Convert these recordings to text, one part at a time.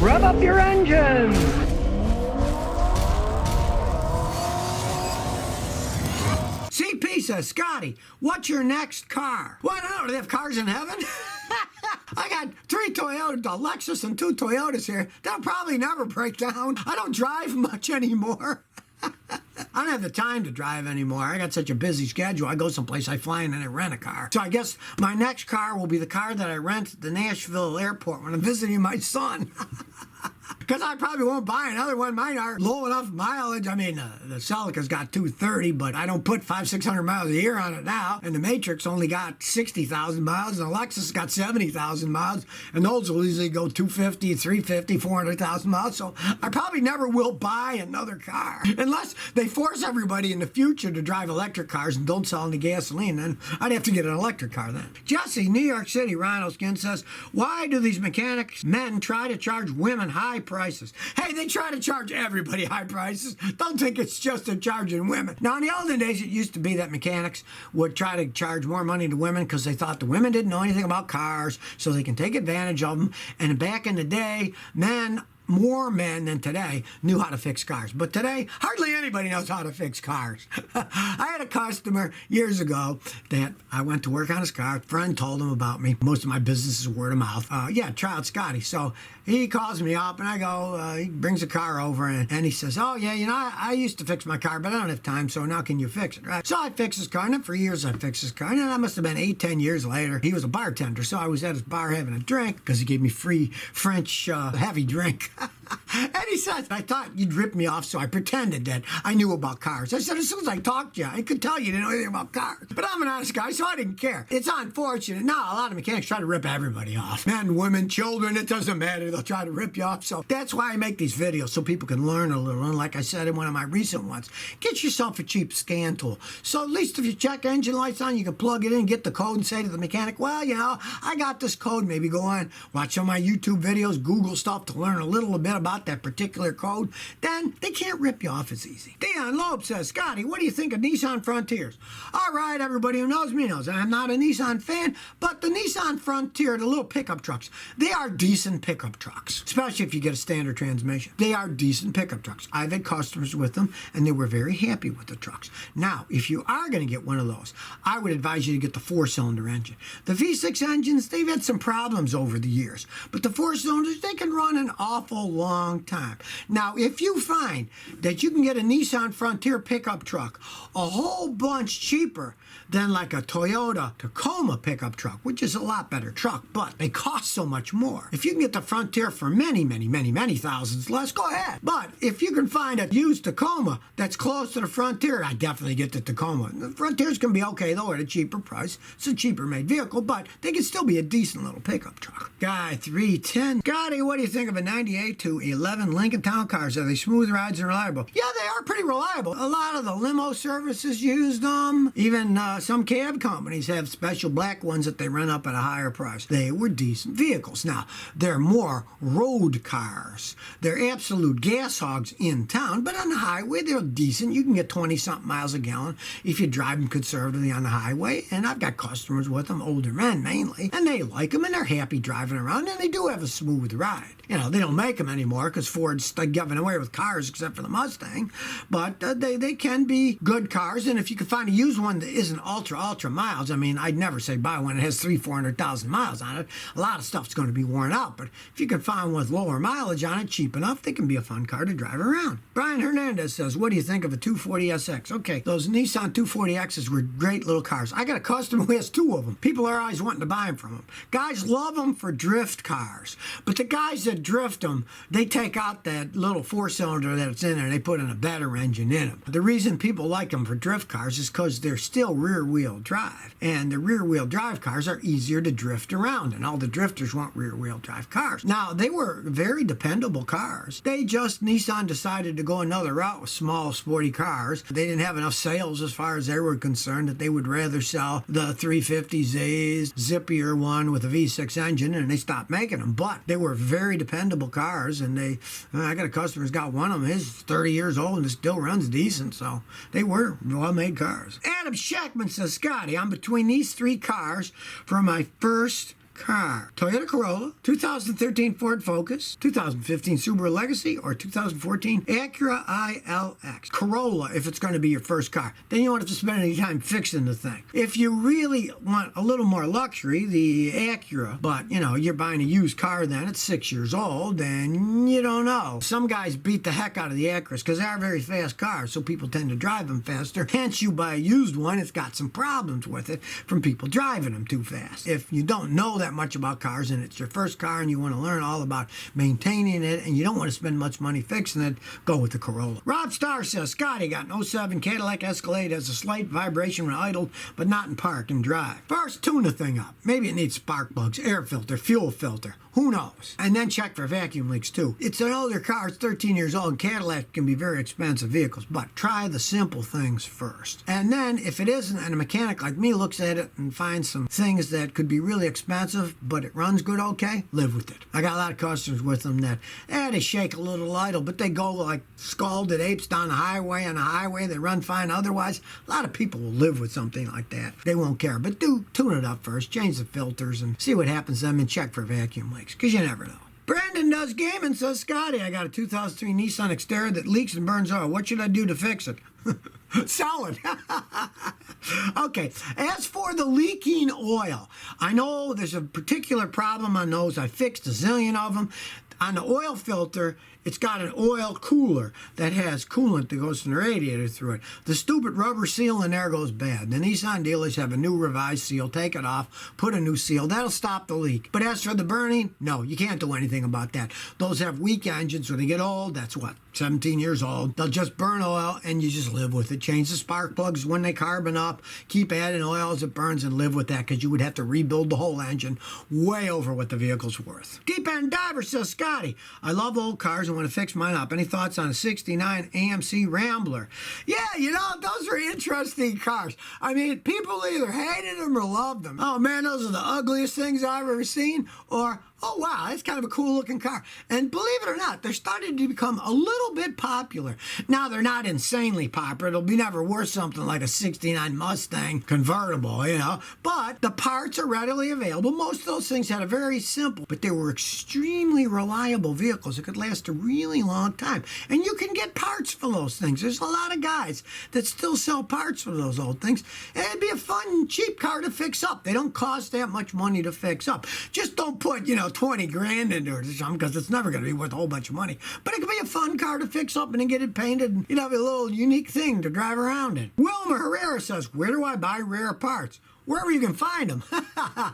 Rev up your engines! CP says, Scotty, what's your next car? Well, I don't know. Do they have cars in heaven? I got 3 Toyota, a Lexus and 2 Toyotas here. They'll probably never break down. I don't drive much anymore. I don't have the time to drive anymore. I got such a busy schedule. I go someplace, I fly in, and I rent a car. So I guess my next car will be the car that I rent at the Nashville airport when I'm visiting my son. Because I probably won't buy another one. Mine are low enough mileage. I mean, the Celica's got 230, but I don't put 500-600 miles a year on it now. And the Matrix only got 60,000 miles, and the Lexus got 70,000 miles. And those will easily go 250, 350, 400,000 miles. So I probably never will buy another car. Unless they force everybody in the future to drive electric cars and don't sell any gasoline. Then I'd have to get an electric car then. Jesse, New York City, Rhino Skin says, why do these mechanics men try to charge women high prices? Hey, they try to charge everybody high prices. Don't think it's just they're charging women. Now, in the olden days, it used to be that mechanics would try to charge more money to women because they thought the women didn't know anything about cars, so they can take advantage of them. And back in the day, more men than today knew how to fix cars. But today, hardly anybody knows how to fix cars. I had a customer years ago that I went to work on his car. A friend told him about me. Most of my business is word of mouth. Yeah, try out Scotty. So he calls me up and I go, he brings a car over and he says, oh yeah, you know, I used to fix my car, but I don't have time, so now can you fix it, right? So I fixed his car, and then for years I fixed his car. And then that must have been 8-10 years later. He was a bartender, so I was at his bar having a drink because he gave me free French heavy drink. And he said, I thought you'd rip me off, so I pretended that I knew about cars. I said, as soon as I talked to you, I could tell you didn't know anything about cars. But I'm an honest guy, so I didn't care. It's unfortunate. Now, a lot of mechanics try to rip everybody off. Men, women, children, it doesn't matter. They'll try to rip you off. So that's why I make these videos, so people can learn a little. And like I said in one of my recent ones, get yourself a cheap scan tool. So at least if your check engine light's on, you can plug it in, get the code, and say to the mechanic, well, you know, I got this code. Maybe go on, watch some of my YouTube videos, Google stuff to learn a little bit about that particular code. Then they can't rip you off as easy. Dion Loeb says, Scotty, what do you think of Nissan Frontiers? All right, everybody who knows me knows I'm not a Nissan fan, but the Nissan Frontier, the little pickup trucks, they are decent pickup trucks, especially if you get a standard transmission. They are decent pickup trucks. I've had customers with them, and they were very happy with the trucks. Now, if you are going to get one of those, I would advise you to get the 4-cylinder engine. The V6 engines, they've had some problems over the years, but the 4-cylinders, they can run an awful long time. Now, if you find that you can get a Nissan Frontier pickup truck a whole bunch cheaper than like a Toyota Tacoma pickup truck, which is a lot better truck, but they cost so much more. If you can get the Frontier for many thousands less, go ahead. But if you can find a used Tacoma that's close to the Frontier, I definitely get the Tacoma. The Frontiers can be okay, though, at a cheaper price. It's a cheaper made vehicle, but they can still be a decent little pickup truck. Guy 310. Scotty, what do you think of a 98 to 11 Lincoln Town cars? Are they smooth rides and reliable? Yeah, they are pretty reliable. A lot of the limo services use them. Even some cab companies have special black ones that they rent up at a higher price. They were decent vehicles. Now, they're more road cars. They're absolute gas hogs in town, but on the highway, they're decent. You can get 20-something miles a gallon if you drive them conservatively on the highway. And I've got customers with them, older men mainly, and they like them, and they're happy driving around, and they do have a smooth ride. You know, they don't make them anymore because Ford's giving away with cars except for the Mustang, but they can be good cars. And if you can find a used one that isn't ultra miles, I mean, I'd never say buy one that has 300,000-400,000 miles on it. A lot of stuff's going to be worn out, but if you can find one with lower mileage on it, cheap enough, they can be a fun car to drive around. Brian Hernandez says, what do you think of a 240SX? Okay, those Nissan 240Xs were great little cars. I got a customer who has 2 of them. People are always wanting to buy them from him. Guys love them for drift cars, but the guys that drift them, they take out that little 4-cylinder that's in there and they put in a better engine in them. The reason people like them for drift cars is because they're still rear-wheel drive, and the rear-wheel drive cars are easier to drift around, and all the drifters want rear-wheel drive cars. Now, they were very dependable cars. Nissan decided to go another route with small, sporty cars. They didn't have enough sales as far as they were concerned that they would rather sell the 350Zs, zippier one with a V6 engine, and they stopped making them. But they were very dependable cars, and I got a customer who's got one of them. He's 30 years old and it still runs decent, so they were well-made cars. Adam Shackman says, Scotty, I'm between these 3 cars for my first car? Toyota Corolla, 2013 Ford Focus, 2015 Subaru Legacy, or 2014 Acura ILX. Corolla, if it's going to be your first car. Then you won't have to spend any time fixing the thing. If you really want a little more luxury, the Acura, but you're buying a used car then, it's 6 years old, and you don't know. Some guys beat the heck out of the Acuras because they are very fast cars, so people tend to drive them faster. Hence, you buy a used one, it's got some problems with it from people driving them too fast. If you don't know that much about cars and it's your first car and you want to learn all about maintaining it and you don't want to spend much money fixing it, go with the Corolla. Rob Starr says, Scotty got an '07 Cadillac Escalade, has a slight vibration when idled, but not in park and drive. First, tune the thing up. Maybe it needs spark plugs, air filter, fuel filter. Who knows? And then check for vacuum leaks too. It's an older car, it's 13 years old, and Cadillac can be very expensive vehicles, but try the simple things first. And then if it isn't, and a mechanic like me looks at it and finds some things that could be really expensive, but it runs good okay, live with it. I got a lot of customers with them that, they shake a little idle, but they go like scalded apes down the highway. On the highway, they run fine otherwise. A lot of people will live with something like that. They won't care, but do tune it up first, change the filters, and see what happens to them, and check for vacuum leaks, because you never know. Brandon Does Gaming says, Scotty, I got a 2003 Nissan Xterra that leaks and burns oil. What should I do to fix it? Sell it. Okay, as for the leaking oil, I know there's a particular problem on those. I fixed a zillion of them. On the oil filter, it's got an oil cooler that has coolant that goes from the radiator through it. The stupid rubber seal in there goes bad. The Nissan dealers have a new revised seal. Take it off, put a new seal. That'll stop the leak. But as for the burning, no, you can't do anything about that. Those have weak engines. When they get old, that's what, 17 years old. They'll just burn oil, and you just live with it. Change the spark plugs when they carbon up. Keep adding oil as it burns and live with that, because you would have to rebuild the whole engine way over what the vehicle's worth. Deep End Diver says, Scotty, I love old cars and want to fix mine up. Any thoughts on a 69 AMC Rambler? Yeah, those are interesting cars. I mean, people either hated them or loved them. Oh man, those are the ugliest things I've ever seen. Or, oh wow, that's kind of a cool looking car. And believe it or not, they're starting to become a little bit popular. Now, they're not insanely popular. It'll be never worth something like a 69 Mustang convertible, But the parts are readily available. Most of those things had a very simple, but they were extremely reliable vehicles that could last a really long time. And you can get parts for those things. There's a lot of guys that still sell parts for those old things. And it'd be a fun, cheap car to fix up. They don't cost that much money to fix up. Just don't put, 20 grand into it or something, because it's never going to be worth a whole bunch of money. But it could be a fun car to fix up and then get it painted, and you'd have a little unique thing to drive around in. Wilma Herrera says, where do I buy rare parts? Wherever you can find them.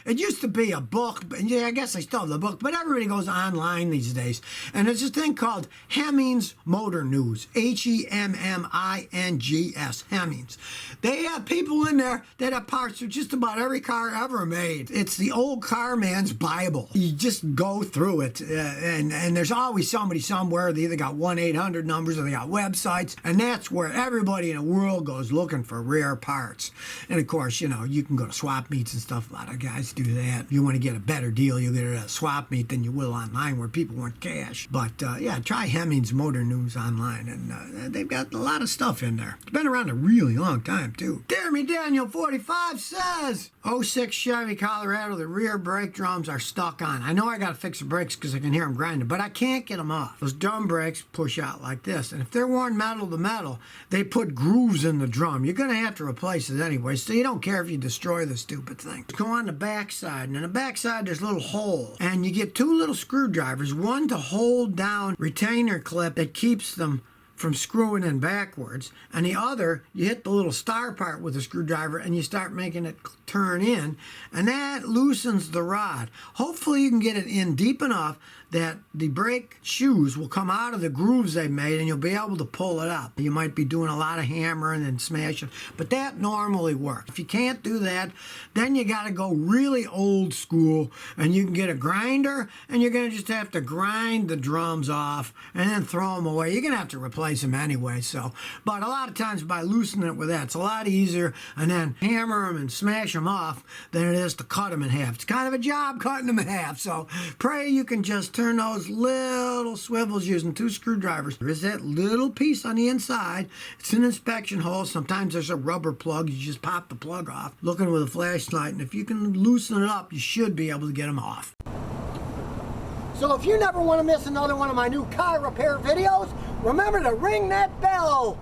It used to be a book, and yeah, I guess I still have the book, but everybody goes online these days. And there's this thing called Hemmings Motor News, Hemmings, Hemmings. They have people in there that have parts for just about every car ever made. It's the old car man's Bible. You just go through it, and there's always somebody somewhere. They either got 1-800 numbers or they got websites, and that's where everybody in the world goes looking for rare parts. And of course, you can go to swap meets and stuff. A lot of guys do that. If you want to get a better deal, you get it at a swap meet than you will online where people want cash. But yeah, try Hemmings Motor News online, and they've got a lot of stuff in there. It's been around a really long time too. Jeremy Daniel 45 says, '06 Chevy Colorado, the rear brake drums are stuck on. I know I got to fix the brakes because I can hear them grinding, but I can't get them off. Those drum brakes push out like this, and if they're worn metal to metal, they put grooves in the drum. You're going to have to replace it anyway, so you don't care if you destroy the stupid thing. Go on the back side, and on the back side there's a little hole, and you get two little screwdrivers, one to hold down retainer clip that keeps them from screwing in backwards, and the other, you hit the little star part with a screwdriver and you start making it turn in, and that loosens the rod. Hopefully you can get it in deep enough that the brake shoes will come out of the grooves they made and you'll be able to pull it up. You might be doing a lot of hammering and smashing, but that normally works. If you can't do that, then you got to go really old school, and you can get a grinder, and you're going to just have to grind the drums off and then throw them away. You're going to have to replace them anyway, but a lot of times by loosening it with that, it's a lot easier, and then hammer them and smash them off than it is to cut them in half. It's kind of a job cutting them in half, so pray you can just turn those little swivels using 2 screwdrivers. There is that little piece on the inside. It's an inspection hole. Sometimes there's a rubber plug. You just pop the plug off, looking with a flashlight, and if you can loosen it up, you should be able to get them off. So if you never want to miss another one of my new car repair videos, remember to ring that bell.